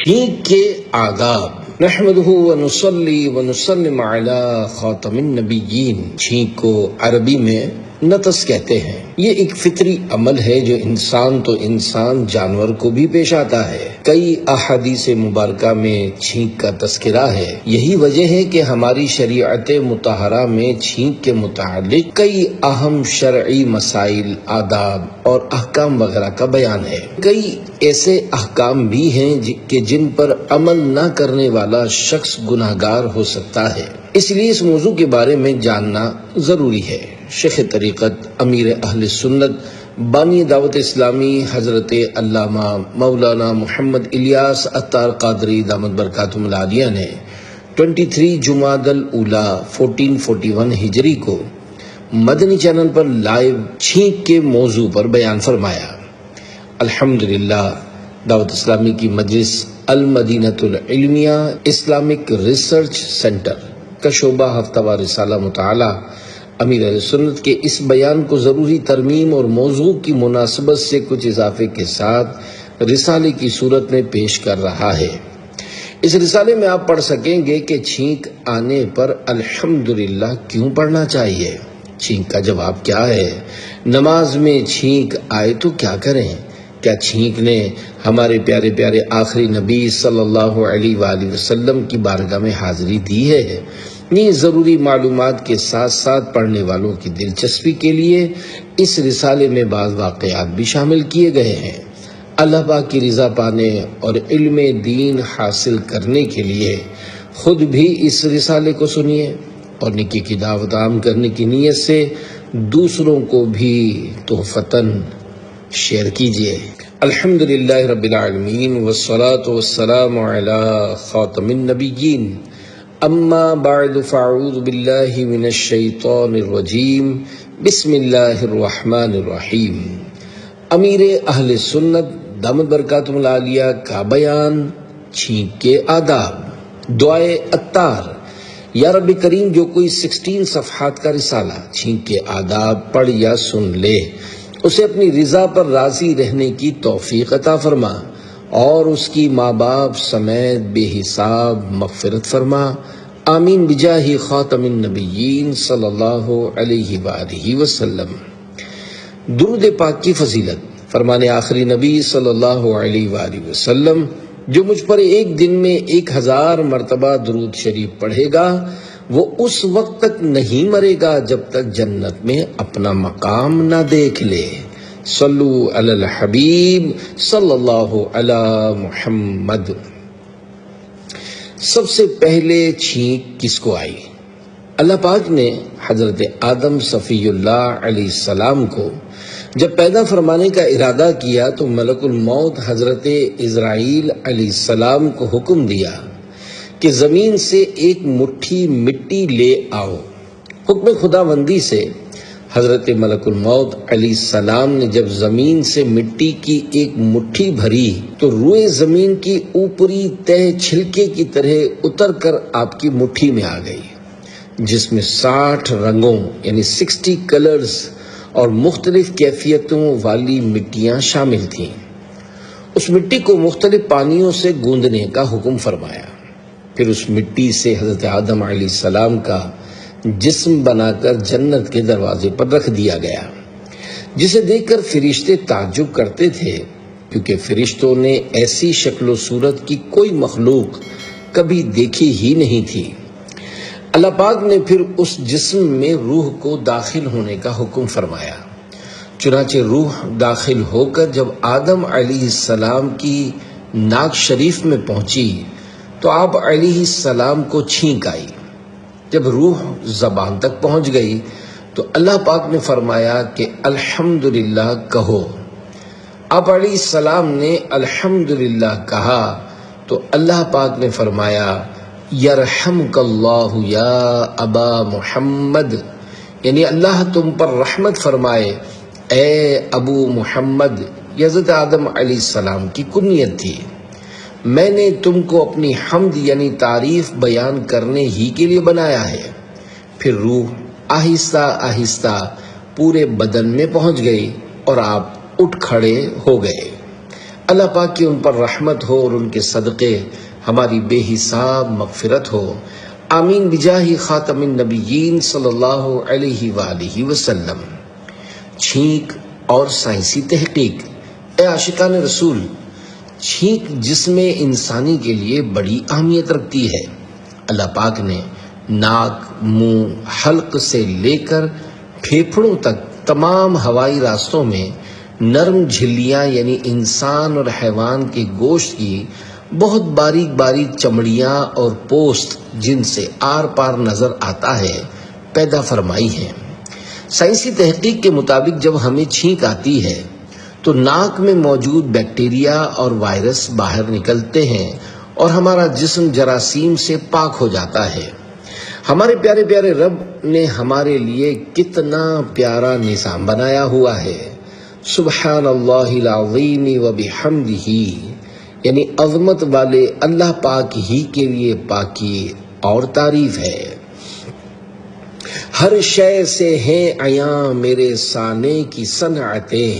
چھینک کے آداب۔ نحمدہ ونصلی ونسلم علی خاتم النبیین۔ چھینک کو عربی میں نتس کہتے ہیں۔ یہ ایک فطری عمل ہے جو انسان تو انسان جانور کو بھی پیش آتا ہے۔ کئی احادیث مبارکہ میں چھینک کا تذکرہ ہے۔ یہی وجہ ہے کہ ہماری شریعت مطہرہ میں چھینک کے متعلق کئی اہم شرعی مسائل، آداب اور احکام وغیرہ کا بیان ہے۔ کئی ایسے احکام بھی ہیں کہ جن پر عمل نہ کرنے والا شخص گناہگار ہو سکتا ہے، اس لیے اس موضوع کے بارے میں جاننا ضروری ہے۔ شیخ طریقت امیر اہل سنت بانی دعوت اسلامی حضرت علامہ مولانا محمد الیاس عطار قادری دامت برکاتہم العالیہ نے 23 جمادی الاولیٰ 1441 ہجری کو مدنی چینل پر لائیو چھینک کے موضوع پر بیان فرمایا۔ الحمدللہ دعوت اسلامی کی مجلس المدینۃ العلمیہ اسلامک ریسرچ سینٹر کا شعبہ ہفتہ وار رسالہ مطالعہ امیر اہل سنت کے اس بیان کو ضروری ترمیم اور موضوع کی مناسبت سے کچھ اضافے کے ساتھ رسالے کی صورت میں پیش کر رہا ہے۔ اس رسالے میں آپ پڑھ سکیں گے کہ چھینک آنے پر الحمدللہ کیوں پڑھنا چاہیے، چھینک کا جواب کیا ہے، نماز میں چھینک آئے تو کیا کریں، کیا چھینک نے ہمارے پیارے پیارے آخری نبی صلی اللہ علیہ وآلہ وسلم کی بارگاہ میں حاضری دی ہے۔ یہ ضروری معلومات کے ساتھ ساتھ پڑھنے والوں کی دلچسپی کے لیے اس رسالے میں بعض واقعات بھی شامل کیے گئے ہیں۔ اللہ پاک کی رضا پانے اور علم دین حاصل کرنے کے لیے خود بھی اس رسالے کو سنیے اور نیکی کی دعوت عام کرنے کی نیت سے دوسروں کو بھی تحفتاً شیئر کیجیے۔ الحمدللہ رب العالمین والصلاة والسلام علی خاتم النبیین، اما بعد فاعوذ باللہ من الشیطان الرجیم، بسم اللہ الرحمن الرحیم۔ امیر اہل سنت دامت برکاتہم العالیہ کا بیان، چھینک کے آداب۔ دعائے عطار۔ یا رب کریم، جو کوئی 16 صفحات کا رسالہ چھینک کے آداب پڑھ یا سن لے، اسے اپنی رضا پر راضی رہنے کی توفیق عطا فرما اور اس کی ماں باپ سمیت بے حساب مغفرت فرما، آمین بجاہ خاتم النبیین صلی اللہ علیہ وآلہ وسلم۔ درود پاک کی فضیلت۔ فرمان آخری نبی صلی اللہ علیہ وآلہ وسلم، جو مجھ پر ایک دن میں 1000 مرتبہ درود شریف پڑھے گا، وہ اس وقت تک نہیں مرے گا جب تک جنت میں اپنا مقام نہ دیکھ لے۔ صلو علی الحبیب صلی اللہ علی محمد۔ سب سے پہلے چھینک کس کو آئی؟ اللہ پاک نے حضرت آدم صفی اللہ علیہ السلام کو جب پیدا فرمانے کا ارادہ کیا تو ملک الموت حضرت عزرائیل علیہ السلام کو حکم دیا کہ زمین سے ایک مٹھی مٹی لے آؤ۔ حکم خداوندی سے حضرت ملک الموت علیہ السلام نے جب زمین سے مٹی کی ایک مٹھی بھری تو روئے زمین کی اوپری تہ چھلکے کی طرح اتر کر آپ کی مٹھی میں آ گئی، جس میں 60 رنگوں یعنی 60 کلرز اور مختلف کیفیتوں والی مٹیاں شامل تھیں۔ اس مٹی کو مختلف پانیوں سے گوندنے کا حکم فرمایا۔ پھر اس مٹی سے حضرت آدم علیہ السلام کا جسم بنا کر جنت کے دروازے پر رکھ دیا گیا، جسے دیکھ کر فرشتے تعجب کرتے تھے، کیونکہ فرشتوں نے ایسی شکل و صورت کی کوئی مخلوق کبھی دیکھی ہی نہیں تھی۔ اللہ پاک نے پھر اس جسم میں روح کو داخل ہونے کا حکم فرمایا۔ چنانچہ روح داخل ہو کر جب آدم علیہ السلام کی ناک شریف میں پہنچی تو آپ علیہ السلام کو چھینک آئی۔ جب روح زبان تک پہنچ گئی تو اللہ پاک نے فرمایا کہ الحمدللہ کہو۔ آپ علیہ السلام نے الحمدللہ کہا تو اللہ پاک نے فرمایا یرحمک اللہ یا ابا محمد، یعنی اللہ تم پر رحمت فرمائے اے ابو محمد۔ یہ حضرت آدم علیہ السلام کی کنیت تھی۔ میں نے تم کو اپنی حمد یعنی تعریف بیان کرنے ہی کے لیے بنایا ہے۔ پھر روح آہستہ آہستہ پورے بدن میں پہنچ گئی اور آپ اٹھ کھڑے ہو گئے۔ اللہ پاک کی ان پر رحمت ہو اور ان کے صدقے ہماری بے حساب مغفرت ہو، آمین بجاہ خاتم النبیین صلی اللہ علیہ وآلہ وسلم۔ چھینک اور سائنسی تحقیق۔ اے عاشقان رسول، چھینک جسم انسانی کے لیے بڑی اہمیت رکھتی ہے۔ اللہ پاک نے ناک، منہ، حلق سے لے کر پھیپھڑوں تک تمام ہوائی راستوں میں نرم جھلیاں یعنی انسان اور حیوان کے گوشت کی بہت باریک باریک چمڑیاں اور پوست جن سے آر پار نظر آتا ہے پیدا فرمائی ہیں۔ سائنسی تحقیق کے مطابق جب ہمیں چھینک آتی ہے تو ناک میں موجود بیکٹیریا اور وائرس باہر نکلتے ہیں اور ہمارا جسم جراثیم سے پاک ہو جاتا ہے۔ ہمارے پیارے پیارے رب نے ہمارے لیے کتنا پیارا نظام بنایا ہوا ہے۔ سبحان اللہ العظیم و بحمدہ، یعنی عظمت والے اللہ پاک ہی کے لیے پاکی اور تعریف ہے۔ ہر شے سے ہے عیاں میرے سانے کی صنعتیں،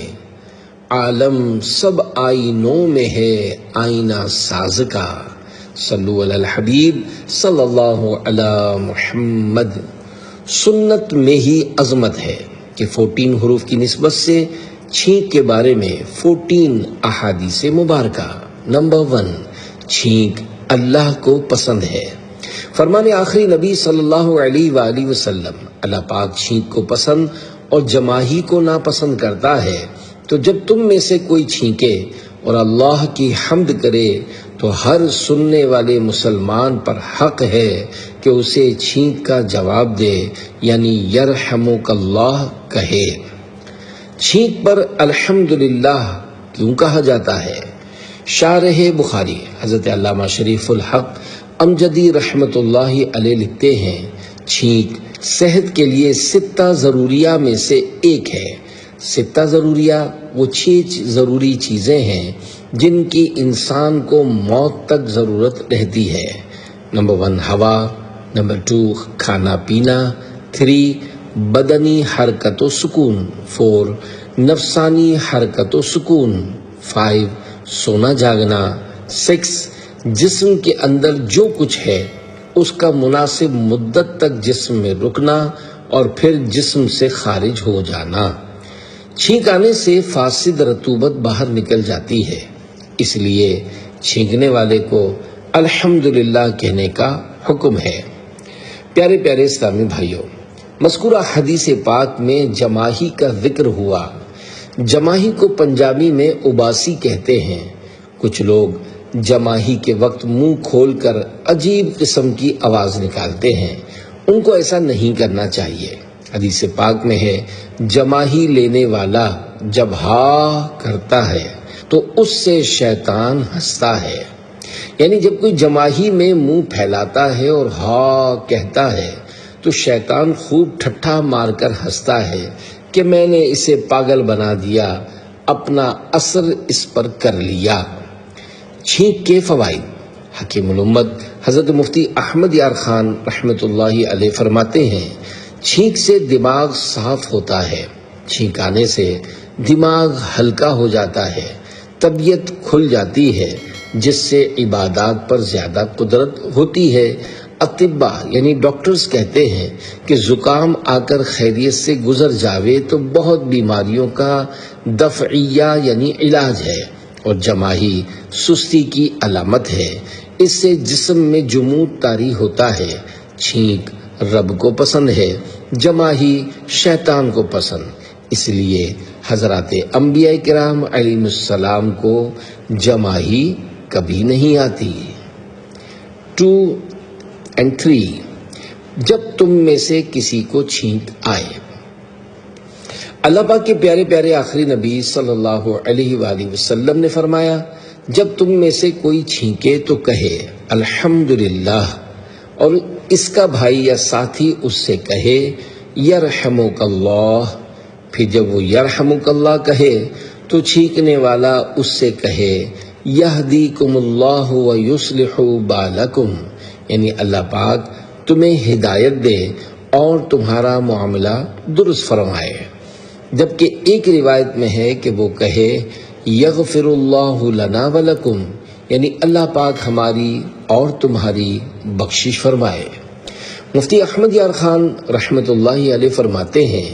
عالم سب آئینوں میں ہے آئینہ ساز کا۔ صلو علی الحبیب صلی اللہ علی محمد۔ سنت میں ہی عظمت ہے کہ 14 حروف کی نسبت سے چھینک کے بارے میں 14 احادیث مبارکہ۔ نمبر 1، چھینک اللہ کو پسند ہے۔ فرمان آخری نبی صلی اللہ علیہ وآلہ وسلم، اللہ پاک چھینک کو پسند اور جماہی کو ناپسند کرتا ہے، تو جب تم میں سے کوئی چھینکے اور اللہ کی حمد کرے تو ہر سننے والے مسلمان پر حق ہے کہ اسے چھینک کا جواب دے، یعنی یرحمک اللہ کہے۔ چھینک پر الحمدللہ کیوں کہا جاتا ہے؟ شارح بخاری حضرت علامہ شریف الحق امجدی رحمت اللہ علیہ لکھتے ہیں، چھینک صحت کے لیے 6 ضروریہ میں سے ایک ہے۔ 6 ضروریہ وہ 6 ضروری چیزیں ہیں جن کی انسان کو موت تک ضرورت رہتی ہے۔ نمبر 1 ہوا، نمبر 2 کھانا پینا، 3 بدنی حرکت و سکون، 4 نفسانی حرکت و سکون، 5 سونا جاگنا، 6 جسم کے اندر جو کچھ ہے اس کا مناسب مدت تک جسم میں رکنا اور پھر جسم سے خارج ہو جانا۔ چھینک آنے سے فاسد رطوبت باہر نکل جاتی ہے، اس لیے چھینکنے والے کو الحمدللہ کہنے کا حکم ہے۔ پیارے پیارے اسلامی بھائیوں، مذکورہ حدیث پاک میں جماہی کا ذکر ہوا۔ جماہی کو پنجابی میں اباسی کہتے ہیں۔ کچھ لوگ جماہی کے وقت منہ کھول کر عجیب قسم کی آواز نکالتے ہیں، ان کو ایسا نہیں کرنا چاہیے۔ حدیث پاک میں ہے، جماہی لینے والا جب ہا کرتا ہے تو اس سے شیطان ہنستا ہے۔ یعنی جب کوئی جماہی میں منہ پھیلاتا ہے اور ہا کہتا ہے تو شیطان خوب ٹھٹھا مار کر ہنستا ہے کہ میں نے اسے پاگل بنا دیا، اپنا اثر اس پر کر لیا۔ چھینک کے فوائد۔ حکیم الامت حضرت مفتی احمد یار خان رحمت اللہ علیہ فرماتے ہیں، چھینک سے دماغ صاف ہوتا ہے۔ چھینک آنے سے دماغ ہلکا ہو جاتا ہے، طبیعت کھل جاتی ہے، جس سے عبادات پر زیادہ قدرت ہوتی ہے۔ اطباء یعنی ڈاکٹرز کہتے ہیں کہ زکام آ کر خیریت سے گزر جاوے تو بہت بیماریوں کا دفعیہ یعنی علاج ہے، اور جماہی سستی کی علامت ہے، اس سے جسم میں جمود طاری ہوتا ہے۔ چھینک رب کو پسند ہے، جماہی شیطان کو پسند، اس لیے حضرات انبیاء کرام علیہ السلام کو جماہی کبھی نہیں آتی۔ 2 اور 3 جب تم میں سے کسی کو چھینک آئے۔ اللہ پاک کے پیارے پیارے آخری نبی صلی اللہ علیہ وآلہ وسلم نے فرمایا، جب تم میں سے کوئی چھینکے تو کہے الحمدللہ، اور اس کا بھائی یا ساتھی اس سے کہے یرحمک اللہ۔ پھر جب وہ یرحمک اللہ کہے تو چھینکنے والا اس سے کہے یہدیکم اللہ ویصلح بالکم، یعنی اللہ پاک تمہیں ہدایت دے اور تمہارا معاملہ درست فرمائے۔ جبکہ ایک روایت میں ہے کہ وہ کہے یغفر اللہ لنا ولکم، یعنی اللہ پاک ہماری اور تمہاری بخشش فرمائے۔ مفتی احمد یار خان رحمت اللہ علیہ فرماتے ہیں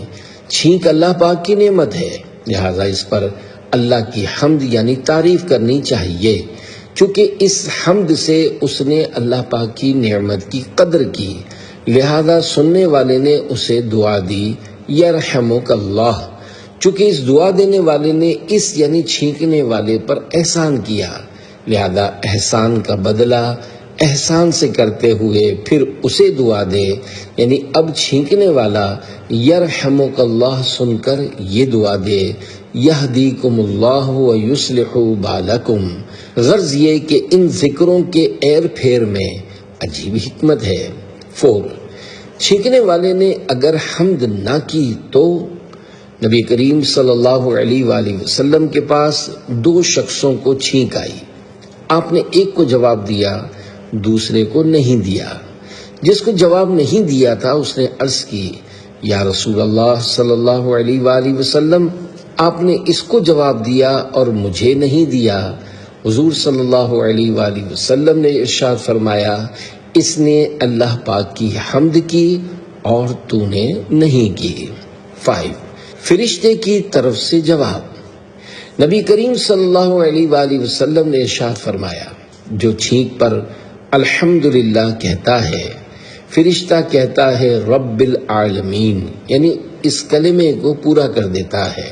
چھینک اللہ پاک کی نعمت ہے، لہذا اس پر اللہ کی حمد یعنی تعریف کرنی چاہیے، چونکہ اس حمد سے اس نے اللہ پاک کی نعمت کی قدر کی، لہذا سننے والے نے اسے دعا دی یرحمک اللہ، چونکہ اس دعا دینے والے نے اس یعنی چھینکنے والے پر احسان کیا، لہذا احسان کا بدلہ احسان سے کرتے ہوئے پھر اسے دعا دے، یعنی اب چھینکنے والا یرحمک اللہ سن کر یہ دعا دے یہدیکم اللہ ویصلح بالکم۔ غرض یہ کہ ان ذکروں کے ایر پھیر میں عجیب حکمت ہے۔ 4، چھینکنے والے نے اگر حمد نہ کی تو نبی کریم صلی اللہ علیہ وآلہ وسلم کے پاس 2 شخصوں کو چھینک آئی، آپ نے ایک کو جواب دیا، دوسرے کو نہیں دیا۔ جس کو جواب نہیں دیا تھا اس نے عرض کی یا رسول اللہ صلی اللہ علیہ وآلہ وسلم، آپ نے اس کو جواب دیا اور مجھے نہیں دیا۔ حضور صلی اللہ علیہ وآلہ وسلم نے ارشاد فرمایا اس نے اللہ پاک کی حمد کی اور تو نے نہیں کی۔ 5، فرشتے کی طرف سے جواب۔ نبی کریم صلی اللہ علیہ وآلہ وسلم نے ارشاد فرمایا جو چھینک پر الحمدللہ کہتا ہے فرشتہ کہتا ہے رب العالمین، یعنی اس کلمے کو پورا کر دیتا ہے،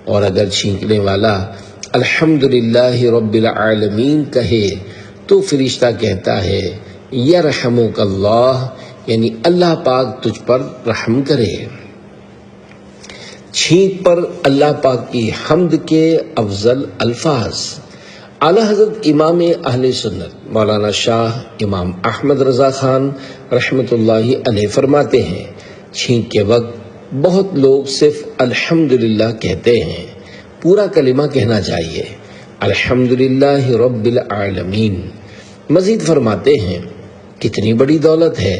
اور اگر چھینکنے والا الحمدللہ رب العالمین کہے تو فرشتہ کہتا ہے یرحمک اللہ، یعنی اللہ پاک تجھ پر رحم کرے۔ چھینک پر اللہ پاک کی حمد کے افضل الفاظ۔ اعلیٰ حضرت امام اہل سنت مولانا شاہ امام احمد رضا خان رحمت اللہ علیہ فرماتے ہیں چھینک کے وقت بہت لوگ صرف الحمدللہ کہتے ہیں، پورا کلمہ کہنا چاہیے الحمدللہ رب العالمین۔ مزید فرماتے ہیں کتنی بڑی دولت ہے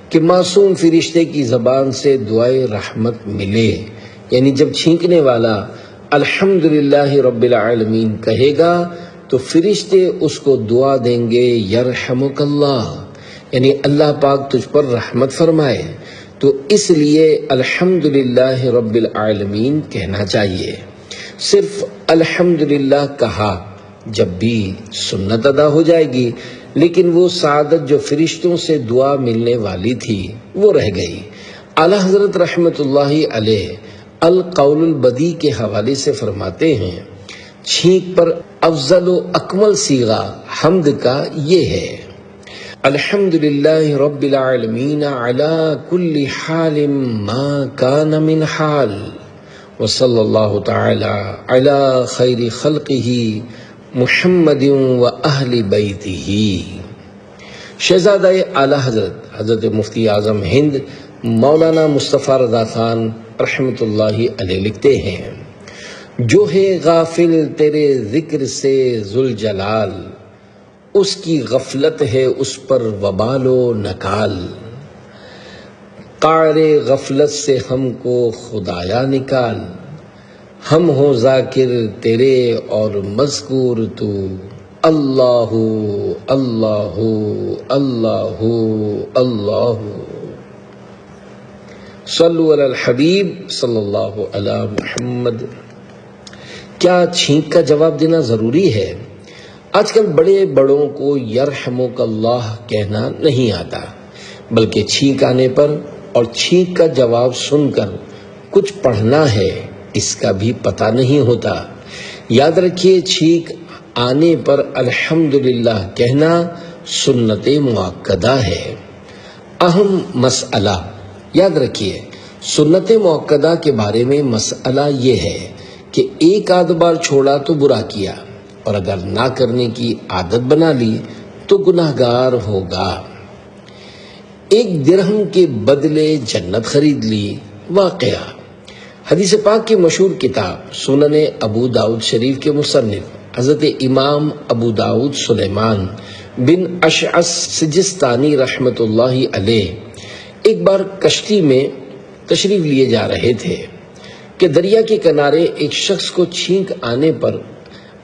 کہ معصوم فرشتے کی زبان سے دعائے رحمت ملے، یعنی جب چھینکنے والا الحمدللہ رب العالمین کہے گا تو فرشتے اس کو دعا دیں گے یرحمک اللہ، یعنی اللہ پاک تجھ پر رحمت فرمائے، تو اس لیے الحمدللہ رب العالمین کہنا چاہیے۔ صرف الحمدللہ کہا جب بھی سنت ادا ہو جائے گی، لیکن وہ سعادت جو فرشتوں سے دعا ملنے والی تھی وہ رہ گئی۔ اعلیٰ حضرت رحمت اللہ علیہ القول البدی کے حوالے سے فرماتے ہیں چھینک پر افضل و اکمل صیغہ حمد کا یہ ہے الحمدللہ رب العالمین علی کل حال ما کان من حال وصلی اللہ تعالی علی خیر خلقہ محمد و اہل بیتہ۔ شہزادہ اعلیٰ حضرت مفتی اعظم ہند مولانا مصطفیٰ رضا خان رحمت اللہ علیہ لکھتے ہیں جو ہے غافل تیرے ذکر سے ذوالجلال، اس کی غفلت ہے اس پر وبال و نکال، قعر غفلت سے ہم کو خدایا نکال، ہم ہوں ذاکر تیرے اور مذکور تو، اللہ اللہ اللہ اللہ۔ صلو علی الحبیب صلی اللہ علی محمد۔ کیا چھینک کا جواب دینا ضروری ہے؟ آج کل بڑے بڑوں کو یرحمک اللہ کہنا نہیں آتا، بلکہ چھینک آنے پر اور چھینک کا جواب سن کر کچھ پڑھنا ہے اس کا بھی پتہ نہیں ہوتا۔ یاد رکھیے چھینک آنے پر الحمدللہ کہنا سنت مؤکدہ ہے۔ اہم مسئلہ یاد رکھیے، سنت مؤکدہ کے بارے میں مسئلہ یہ ہے کہ ایک آدھ بار چھوڑا تو برا کیا، اور اگر نہ کرنے کی عادت بنا لی تو گناہگار ہوگا۔ 1 درہم کے بدلے جنت خرید لی۔ واقعہ حدیث پاک کی مشہور کتاب سنن ابو داؤد شریف کے مصنف حضرت امام ابو داؤد سلیمان بن اشعث سجستانی رحمت اللہ علیہ ایک بار کشتی میں تشریف لیے جا رہے تھے کہ دریا کے کنارے ایک شخص کو چھینک آنے پر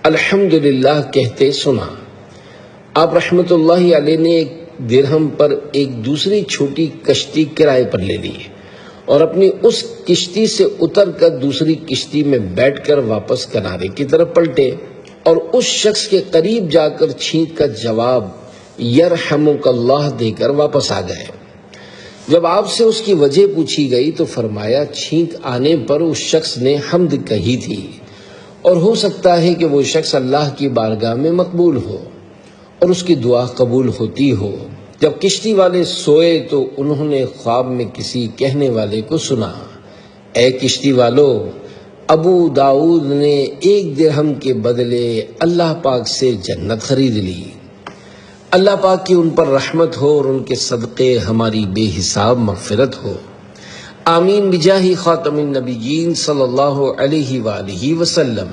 الحمدللہ کہتے سنا۔ آپ رحمت اللہ علیہ نے ایک درہم پر ایک دوسری چھوٹی کشتی کرائے پر لے لی اور اپنی اس کشتی سے اتر کر دوسری کشتی میں بیٹھ کر واپس کنارے کی طرف پلٹے اور اس شخص کے قریب جا کر چھینک کا جواب یرحمک اللہ دے کر واپس آ گئے۔ جب آپ سے اس کی وجہ پوچھی گئی تو فرمایا چھینک آنے پر اس شخص نے حمد کہی تھی اور ہو سکتا ہے کہ وہ شخص اللہ کی بارگاہ میں مقبول ہو اور اس کی دعا قبول ہوتی ہو۔ جب کشتی والے سوئے تو انہوں نے خواب میں کسی کہنے والے کو سنا، اے کشتی والو، ابو داؤد نے 1 درہم کے بدلے اللہ پاک سے جنت خرید لی۔ اللہ پاک کی ان پر رحمت ہو اور ان کے صدقے ہماری بے حساب مغفرت ہو، آمین بجاہ خاتم النبیین صلی اللہ علیہ وآلہ وسلم۔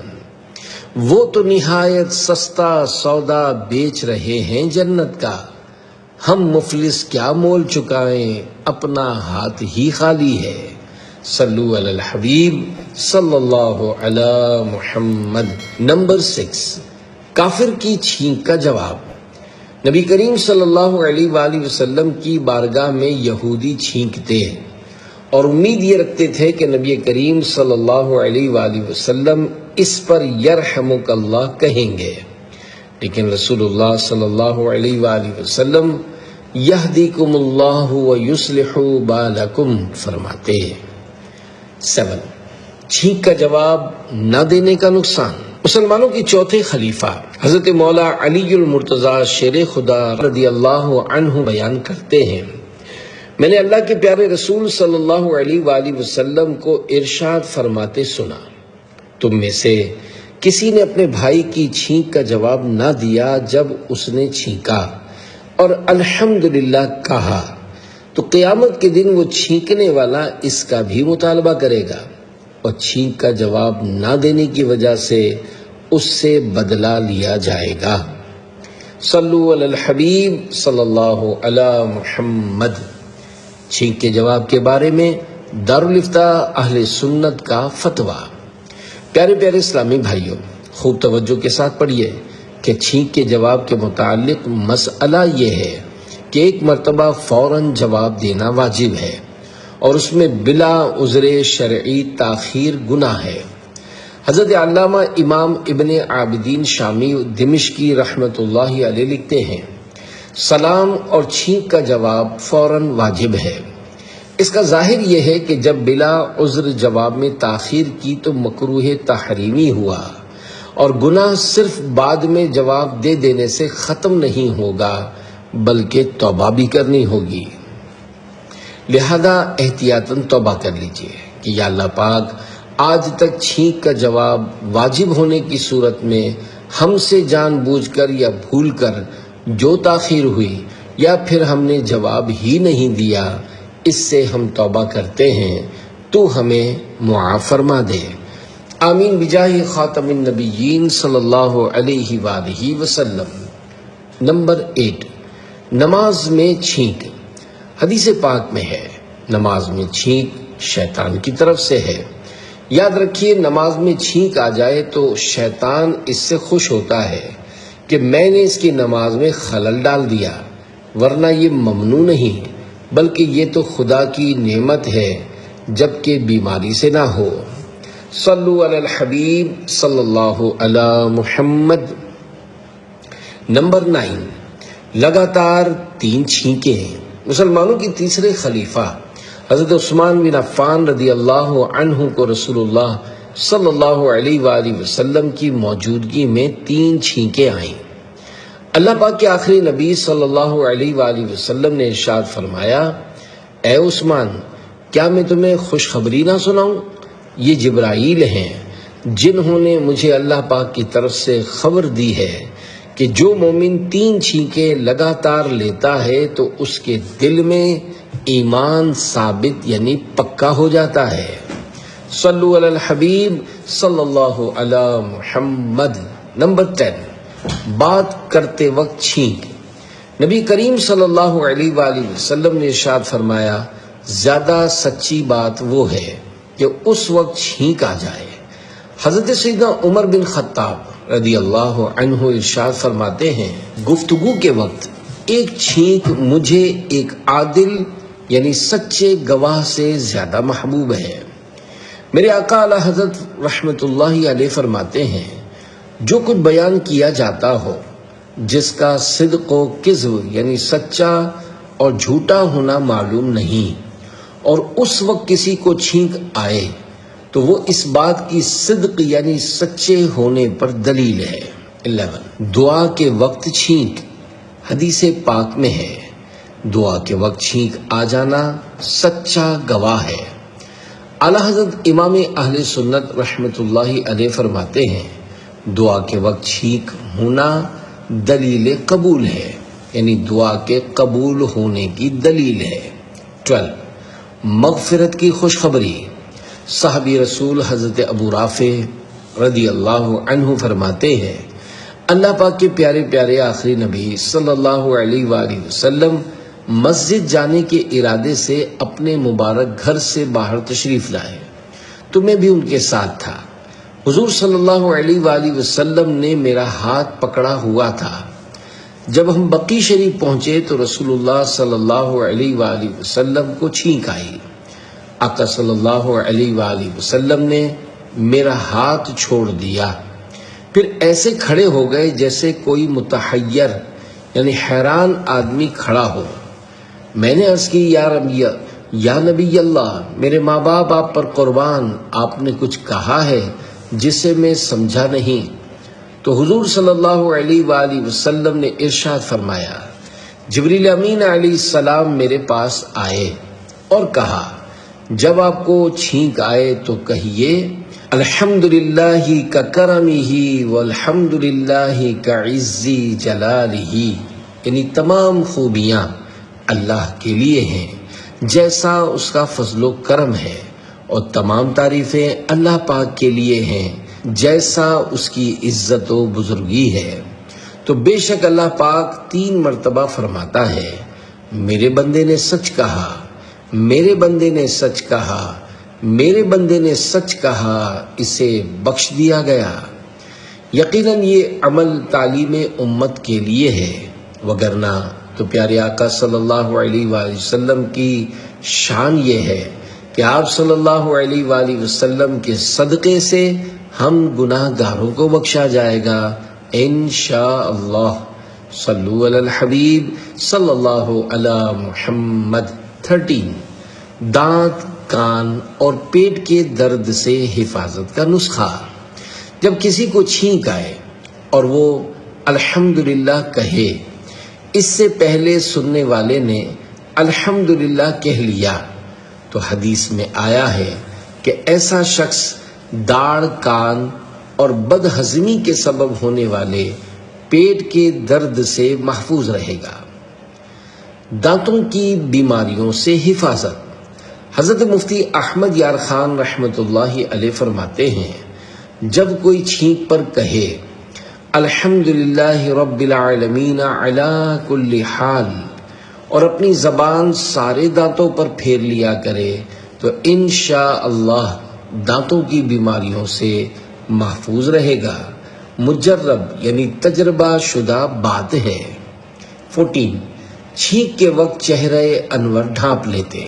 وہ تو نہایت سستا سودا بیچ رہے ہیں جنت کا، ہم مفلس کیا مول چکائیں، اپنا ہاتھ ہی خالی ہے۔ صلو علی الحبیب صلی اللہ علی محمد۔ نمبر 6، کافر کی چھینک کا جواب۔ نبی کریم صلی اللہ علیہ وآلہ وسلم کی بارگاہ میں یہودی چھینکتے اور امید یہ رکھتے تھے کہ نبی کریم صلی اللہ علیہ وآلہ وسلم اس پر یرحمک اللہ کہیں گے، لیکن رسول اللہ صلی اللہ علیہ وآلہ وسلم یہدیکم اللہ ویصلح بالکم فرماتے ہیں۔ 7، چھینک کا جواب نہ دینے کا نقصان۔ مسلمانوں کی چوتھے خلیفہ حضرت مولا علی المرتضی شیر خدا رضی اللہ عنہ بیان کرتے ہیں، میں نے اللہ کے پیارے رسول صلی اللہ علیہ وآلہ وسلم کو ارشاد فرماتے سنا، تم میں سے کسی نے اپنے بھائی کی چھینک کا جواب نہ دیا جب اس نے چھینکا اور الحمدللہ کہا تو قیامت کے دن وہ چھینکنے والا اس کا بھی مطالبہ کرے گا اور چھینک کا جواب نہ دینے کی وجہ سے اس سے بدلہ لیا جائے گا۔ صلو علی الحبیب صلی اللہ علی محمد۔ چھینک کے جواب کے بارے میں دارالفتاء اہل سنت کا فتویٰ۔ پیارے پیارے اسلامی بھائیوں، خوب توجہ کے ساتھ پڑھیے کہ چھینک کے جواب کے متعلق مسئلہ یہ ہے کہ ایک مرتبہ فوراً جواب دینا واجب ہے اور اس میں بلا عذر شرعی تاخیر گناہ ہے۔ حضرت علامہ امام ابن عابدین شامی دمشقی رحمت اللہ علیہ لکھتے ہیں، سلام اور چھینک کا جواب فوراً واجب ہے۔ اس کا ظاہر یہ ہے کہ جب بلا عذر جواب میں تاخیر کی تو مکروہ تحریمی ہوا اور گناہ صرف بعد میں جواب دے دینے سے ختم نہیں ہوگا بلکہ توبہ بھی کرنی ہوگی۔ لہذا احتیاطاً توبہ کر لیجئے کہ یا اللہ پاک، آج تک چھینک کا جواب واجب ہونے کی صورت میں ہم سے جان بوجھ کر یا بھول کر جو تاخیر ہوئی یا پھر ہم نے جواب ہی نہیں دیا، اس سے ہم توبہ کرتے ہیں، تو ہمیں معاف فرما دے، آمین بجاہ خاتم النبیین صلی اللہ علیہ وآلہ وسلم۔ نمبر 8، نماز میں چھینک۔ حدیث پاک میں ہے، نماز میں چھینک شیطان کی طرف سے ہے۔ یاد رکھیے، نماز میں چھینک آ جائے تو شیطان اس سے خوش ہوتا ہے کہ میں نے اس کی نماز میں خلل ڈال دیا، ورنہ یہ ممنوع نہیں بلکہ یہ تو خدا کی نعمت ہے جبکہ بیماری سے نہ ہو۔ صلو علی الحبیب صلی اللہ علی محمد۔ نمبر 9، لگاتار 3 چھینکیں۔ مسلمانوں کی تیسرے خلیفہ حضرت عثمان بن عفان رضی اللہ عنہ کو رسول اللہ صلی اللہ علیہ وآلہ وسلم کی موجودگی میں 3 چھینکیں آئیں۔ اللہ پاک کے آخری نبی صلی اللہ علیہ وآلہ وسلم نے ارشاد فرمایا، اے عثمان، کیا میں تمہیں خوشخبری نہ سناؤں؟ یہ جبرائیل ہیں جنہوں نے مجھے اللہ پاک کی طرف سے خبر دی ہے کہ جو مومن 3 چھینکیں لگاتار لیتا ہے تو اس کے دل میں ایمان ثابت یعنی پکا ہو جاتا ہے۔ صلو علی الحبیب صلی اللہ علی محمد۔ نمبر 10، بات کرتے وقت چھینک۔ نبی کریم صلی اللہ علیہ وآلہ وسلم نے ارشاد فرمایا، زیادہ سچی بات وہ ہے کہ اس وقت چھینک آ جائے۔ حضرت سیدنا عمر بن خطاب رضی اللہ عنہ ارشاد فرماتے ہیں، گفتگو کے وقت ایک چھینک مجھے ایک عادل یعنی سچے گواہ سے زیادہ محبوب ہے۔ میرے آقا اعلی حضرت رحمت اللہ علیہ فرماتے ہیں، جو کچھ بیان کیا جاتا ہو جس کا صدق و کذب یعنی سچا اور جھوٹا ہونا معلوم نہیں، اور اس وقت کسی کو چھینک آئے تو وہ اس بات کی صدق یعنی سچے ہونے پر دلیل ہے۔ 11 دعا کے وقت چھینک، حدیث پاک میں ہے، دعا کے وقت چھینک آ جانا سچا گواہ ہے۔ اعلی حضرت امام اہل سنت رحمت اللہ علیہ فرماتے ہیں، دعا کے وقت چھینک ہونا دلیل قبول ہے، یعنی دعا کے قبول ہونے کی دلیل ہے۔ 12 مغفرت کی خوشخبری، صحابی رسول حضرت ابو رافع رضی اللہ عنہ فرماتے ہیں، اللہ پاک کے پیارے پیارے آخری نبی صلی اللہ علیہ وآلہ وسلم مسجد جانے کے ارادے سے اپنے مبارک گھر سے باہر تشریف لائے تو میں بھی ان کے ساتھ تھا۔ حضور صلی اللہ علیہ وآلہ وسلم نے میرا ہاتھ پکڑا ہوا تھا۔ جب ہم بقی شریف پہنچے تو رسول اللہ صلی اللہ علیہ وآلہ وسلم کو چھینک آئی۔ آقا صلی اللہ علیہ وآلہ وسلم نے میرا ہاتھ چھوڑ دیا، پھر ایسے کھڑے ہو گئے جیسے کوئی متحیر یعنی حیران آدمی کھڑا ہو۔ میں نے عرض کی، یا نبی اللہ، میرے ماں باپ آپ پر قربان، آپ نے کچھ کہا ہے جسے میں سمجھا نہیں۔ تو حضور صلی اللہ علیہ وآلہ وسلم نے ارشاد فرمایا، جبریل امین علیہ السلام میرے پاس آئے اور کہا، جب آپ کو چھینک آئے تو کہیے، الحمدللہ کا کرمہ والحمدللہ کا عزی جلالہ، یعنی تمام خوبیاں اللہ کے لیے ہیں جیسا اس کا فضل و کرم ہے، اور تمام تعریفیں اللہ پاک کے لیے ہیں جیسا اس کی عزت و بزرگی ہے۔ تو بے شک اللہ پاک 3 مرتبہ فرماتا ہے، میرے بندے نے سچ کہا، میرے بندے نے سچ کہا، میرے بندے نے سچ کہا، اسے بخش دیا گیا۔ یقیناً یہ عمل تعلیم امت کے لیے ہے، وگرنہ تو پیارے آقا صلی اللہ علیہ وآلہ وسلم کی شان یہ ہے کہ آپ صلی اللہ علیہ وآلہ وسلم کے صدقے سے ہم گناہ گاروں کو بخشا جائے گا انشاءاللہ۔ صلو علی الحبیب صلی اللہ علی محمد۔ 13 دانت، کان اور پیٹ کے درد سے حفاظت کا نسخہ، جب کسی کو چھینک آئے اور وہ الحمدللہ کہے، اس سے پہلے سننے والے نے الحمدللہ کہہ لیا تو حدیث میں آیا ہے کہ ایسا شخص داڑھ، کان اور بدہضمی کے سبب ہونے والے پیٹ کے درد سے محفوظ رہے گا۔ دانتوں کی بیماریوں سے حفاظت، حضرت مفتی احمد یار خان رحمت اللہ علیہ فرماتے ہیں، جب کوئی چھینک پر کہے الحمدللہ رب العالمین علی کل حال اور اپنی زبان سارے دانتوں پر پھیر لیا کرے تو انشاءاللہ دانتوں کی بیماریوں سے محفوظ رہے گا۔ مجرب یعنی تجربہ شدہ بات ہے۔ 14 چھینک کے وقت چہرہ انور ڈھانپ لیتے،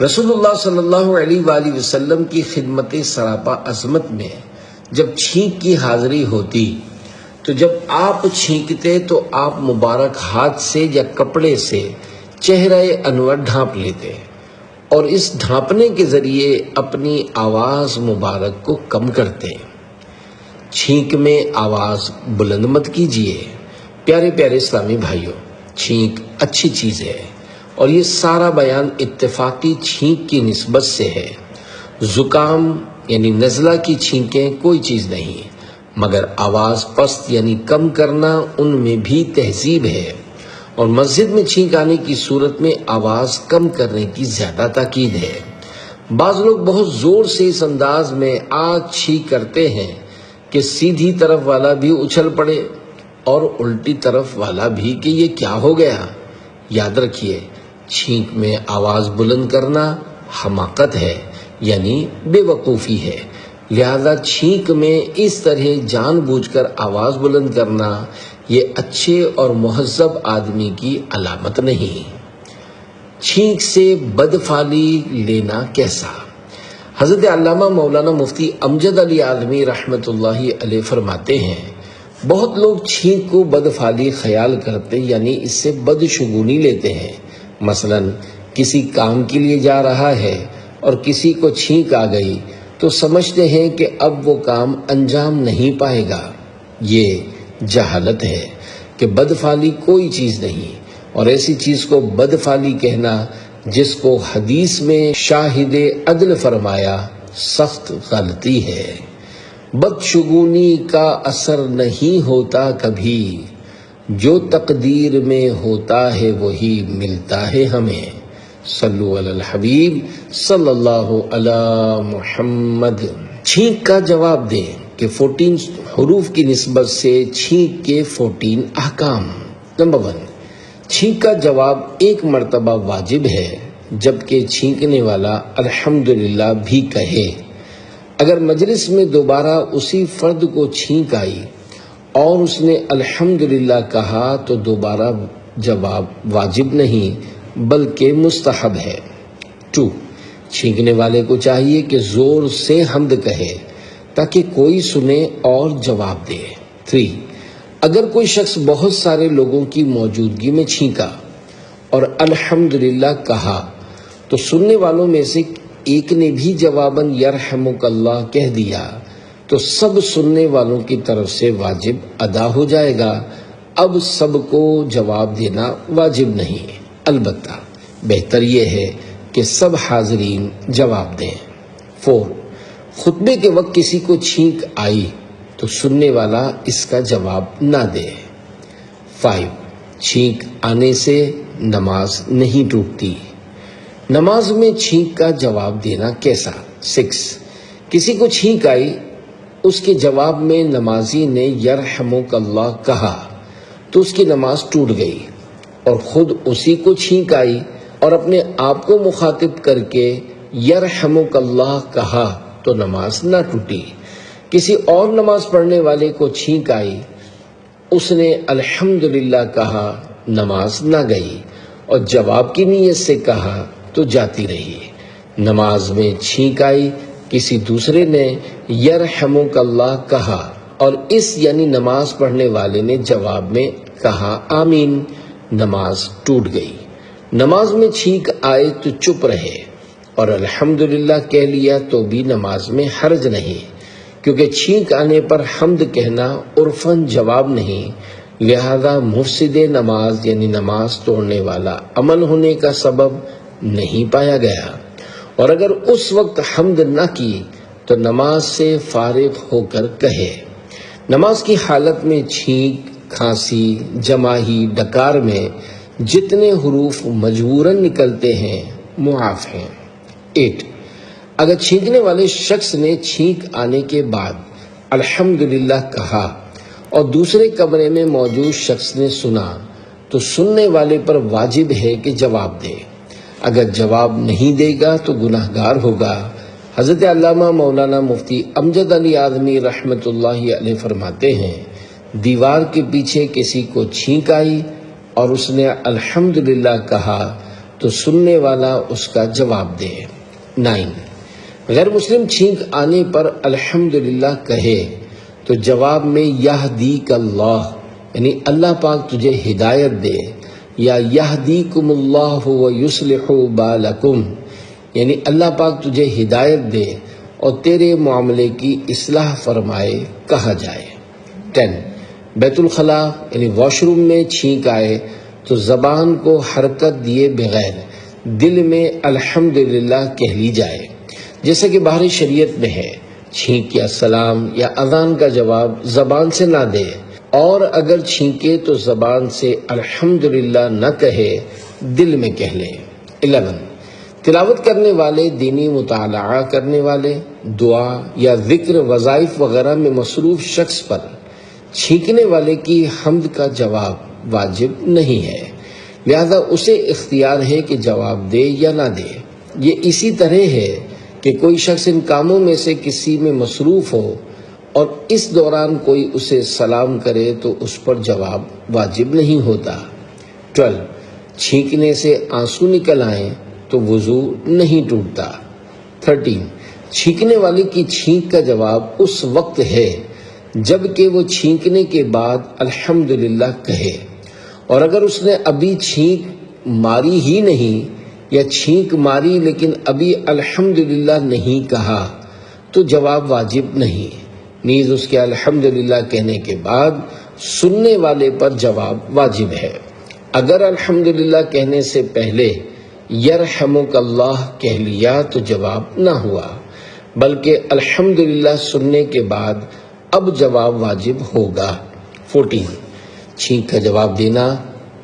رسول اللہ صلی اللہ علیہ وآلہ وسلم کی خدمت سراپا عظمت میں جب چھینک کی حاضری ہوتی تو جب آپ چھینکتے تو آپ مبارک ہاتھ سے یا کپڑے سے چہرہ انور ڈھانپ لیتے اور اس ڈھانپنے کے ذریعے اپنی آواز مبارک کو کم کرتے۔ چھینک میں آواز بلند مت کیجیے۔ پیارے پیارے اسلامی بھائیوں، چھینک اچھی چیز ہے اور یہ سارا بیان اتفاقی چھینک کی نسبت سے ہے۔ زکام یعنی نزلہ کی چھینکیں کوئی چیز نہیں، مگر آواز پست یعنی کم کرنا ان میں بھی تہذیب ہے، اور مسجد میں چھینک آنے کی صورت میں آواز کم کرنے کی زیادہ تاکید ہے۔ بعض لوگ بہت زور سے اس انداز میں آگ چھینک کرتے ہیں کہ سیدھی طرف والا بھی اچھل پڑے اور الٹی طرف والا بھی کہ یہ کیا ہو گیا۔ یاد رکھیے، چھینک میں آواز بلند کرنا حماقت ہے، یعنی بے وقوفی ہے، لہذا چھینک میں اس طرح جان بوجھ کر آواز بلند کرنا یہ اچھے اور مہذب آدمی کی علامت نہیں۔ چھینک سے بدفعلی لینا کیسا؟ حضرت علامہ مولانا مفتی امجد علی اعظمی رحمۃ اللہ علیہ فرماتے ہیں، بہت لوگ چھینک کو بدفعلی خیال کرتے یعنی اس سے بدشگونی لیتے ہیں۔ مثلا کسی کام کے لیے جا رہا ہے اور کسی کو چھینک آ گئی تو سمجھتے ہیں کہ اب وہ کام انجام نہیں پائے گا۔ یہ جہالت ہے کہ بدفعلی کوئی چیز نہیں، اور ایسی چیز کو بدفعلی کہنا جس کو حدیث میں شاہد عدل فرمایا سخت غلطی ہے۔ بدشگونی کا اثر نہیں ہوتا کبھی، جو تقدیر میں ہوتا ہے وہی ملتا ہے ہمیں۔ صلو علی الحبیب صلی اللہ علی محمد۔ چھینک کا جواب دیں کہ 14 حروف کی نسبت سے چھینک کے 14 احکام۔ نمبر 1، چھینک کا جواب ایک مرتبہ واجب ہے جبکہ چھینکنے والا الحمدللہ بھی کہے۔ اگر مجلس میں دوبارہ اسی فرد کو چھینک آئی اور اس نے الحمدللہ کہا تو دوبارہ جواب واجب نہیں بلکہ مستحب ہے۔ 2، چھینکنے والے کو چاہیے کہ زور سے حمد کہے تاکہ کوئی سنے اور جواب دے۔ 3، اگر کوئی شخص بہت سارے لوگوں کی موجودگی میں چھینکا اور الحمدللہ کہا تو سننے والوں میں سے ایک نے بھی جواباً یرحمک اللہ کہہ دیا تو سب سننے والوں کی طرف سے واجب ادا ہو جائے گا۔ اب سب کو جواب دینا واجب نہیں، البتہ بہتر یہ ہے کہ سب حاضرین جواب دیں۔ 4، خطبے کے وقت کسی کو چھینک آئی تو سننے والا اس کا جواب نہ دے۔ 5، چھینک آنے سے نماز نہیں ٹوٹتی۔ نماز میں چھینک کا جواب دینا کیسا؟ 6، کسی کو چھینک آئی، اس کے جواب میں نمازی نے یرحمک اللہ کہا تو اس کی نماز ٹوٹ گئی، اور خود اسی کو چھینک آئی اور اپنے آپ کو مخاطب کر کے یرحمک اللہ کہا تو نماز نہ ٹوٹی۔ کسی اور نماز پڑھنے والے کو چھینک آئی، اس نے الحمدللہ کہا، نماز نہ گئی، اور جواب کی نیت سے کہا تو جاتی رہی۔ نماز میں چھینک آئی، کسی دوسرے نے یرحمک اللہ کہا اور اس یعنی نماز پڑھنے والے نے جواب میں کہا آمین، نماز ٹوٹ گئی۔ نماز میں چھینک آئے تو چپ رہے اور الحمدللہ کہہ لیا تو بھی نماز میں حرج نہیں، کیونکہ چھینک آنے پر حمد کہنا عرفاً جواب نہیں، لہذا مفسد نماز یعنی نماز توڑنے والا عمل ہونے کا سبب نہیں پایا گیا، اور اگر اس وقت حمد نہ کی تو نماز سے فارغ ہو کر کہے۔ نماز کی حالت میں چھینک، کھانسی، جماہی، ڈکار میں جتنے حروف مجبوراً نکلتے ہیں معاف ہیں۔ 8، اگر چھینکنے والے شخص نے چھینک آنے کے بعد الحمدللہ کہا اور دوسرے کمرے میں موجود شخص نے سنا تو سننے والے پر واجب ہے کہ جواب دے۔ اگر جواب نہیں دے گا تو گناہ گار ہوگا۔ حضرت علامہ مولانا مفتی امجد علی اعظمی رحمۃ اللہ علیہ فرماتے ہیں، دیوار کے پیچھے کسی کو چھینک آئی اور اس نے الحمدللہ کہا تو سننے والا اس کا جواب دے۔ 9، غیر مسلم چھینک آنے پر الحمدللہ کہے تو جواب میں یہدیک اللہ یعنی اللہ پاک تجھے ہدایت دے، یا یہدیکم اللہ ویصلح بالکم یعنی اللہ پاک تجھے ہدایت دے اور تیرے معاملے کی اصلاح فرمائے کہا جائے۔ 10، بیت الخلاء یعنی واش روم میں چھینک آئے تو زبان کو حرکت دیے بغیر دل میں الحمدللہ کہہ لی جائے، جیسا کہ باہر شریعت میں ہے۔ چھینک یا سلام یا اذان کا جواب زبان سے نہ دے، اور اگر چھینکے تو زبان سے الحمدللہ نہ کہے، دل میں کہہ لے۔ 11، تلاوت کرنے والے، دینی مطالعہ کرنے والے، دعا یا ذکر، وظائف وغیرہ میں مصروف شخص پر چھینکنے والے کی حمد کا جواب واجب نہیں ہے، لہذا اسے اختیار ہے کہ جواب دے یا نہ دے۔ یہ اسی طرح ہے کہ کوئی شخص ان کاموں میں سے کسی میں مصروف ہو اور اس دوران کوئی اسے سلام کرے تو اس پر جواب واجب نہیں ہوتا۔ 12 چھینکنے سے آنسو نکل آئیں تو وضو نہیں ٹوٹتا۔ 13 چھینکنے والے کی چھینک کا جواب اس وقت ہے جب کہ وہ چھینکنے کے بعد الحمدللہ کہے، اور اگر اس نے ابھی چھینک ماری ہی نہیں یا چھینک ماری لیکن ابھی الحمدللہ نہیں کہا تو جواب واجب نہیں، نیز اس کے الحمدللہ کہنے کے بعد سننے والے پر جواب واجب ہے۔ اگر الحمدللہ کہنے سے پہلے یرحمک اللہ کہہ لیا تو جواب نہ ہوا، بلکہ الحمدللہ سننے کے بعد اب جواب واجب ہوگا۔ 14 چھینک کا جواب دینا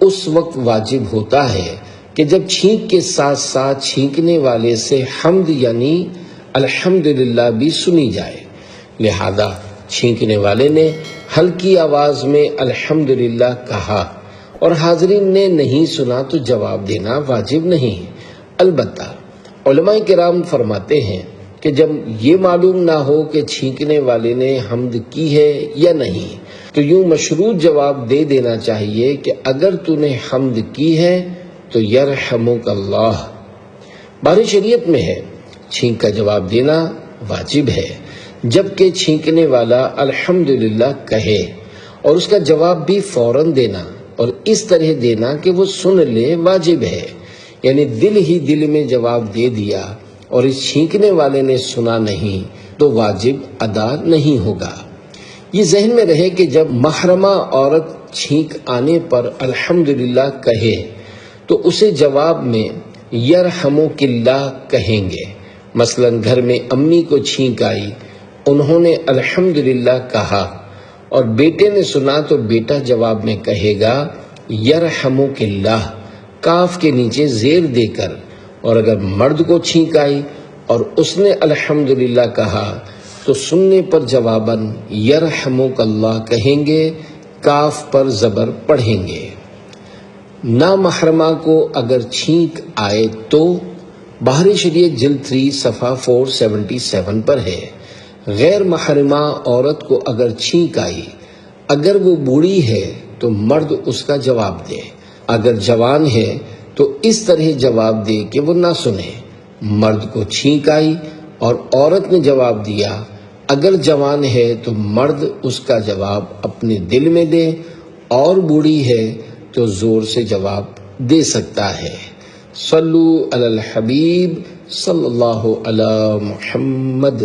اس وقت واجب ہوتا ہے کہ جب چھینک کے ساتھ ساتھ چھینکنے والے سے حمد یعنی الحمدللہ بھی سنی جائے، لہذا چھینکنے والے نے ہلکی آواز میں الحمدللہ کہا اور حاضرین نے نہیں سنا تو جواب دینا واجب نہیں۔ البتہ علماء کرام فرماتے ہیں کہ جب یہ معلوم نہ ہو کہ چھینکنے والے نے حمد کی ہے یا نہیں تو یوں مشروط جواب دے دینا چاہیے کہ اگر تو نے حمد کی ہے تو یرحمک اللہ۔ بارے شریعت میں ہے چھینک کا جواب دینا واجب ہے جبکہ چھینکنے والا الحمدللہ کہے، اور اس کا جواب بھی فوراً دینا اور اس طرح دینا کہ وہ سن لے واجب ہے، یعنی دل ہی دل میں جواب دے دیا اور اس چھینکنے والے نے سنا نہیں تو واجب ادا نہیں ہوگا۔ یہ ذہن میں رہے کہ جب محرمہ عورت چھینک آنے پر الحمدللہ کہے تو اسے جواب میں یرحمک اللہ کہیں گے۔ مثلا گھر میں امی کو چھینک آئی، انہوں نے الحمدللہ کہا اور بیٹے نے سنا تو بیٹا جواب میں کہے گا یرحمک اللہ کاف کے نیچے زیر دے کر، اور اگر مرد کو چھینک آئی اور اس نے الحمدللہ کہا تو سننے پر جواباً یرحمک اللہ کہیں گے، کاف پر زبر پڑھیں گے۔ نامحرمہ کو اگر چھینک آئے تو بحر شریعت جلد 3 صفحہ 477 پر ہے۔ غیر محرمہ عورت کو اگر چھینک آئی، اگر وہ بوڑھی ہے تو مرد اس کا جواب دے، اگر جوان ہے تو اس طرح جواب دے کہ وہ نہ سنے۔ مرد کو چھینک آئی اور عورت نے جواب دیا، اگر جوان ہے تو مرد اس کا جواب اپنے دل میں دے، اور بوڑھی ہے تو زور سے جواب دے سکتا ہے۔ صلو علی الحبیب صلی اللہ علی محمد۔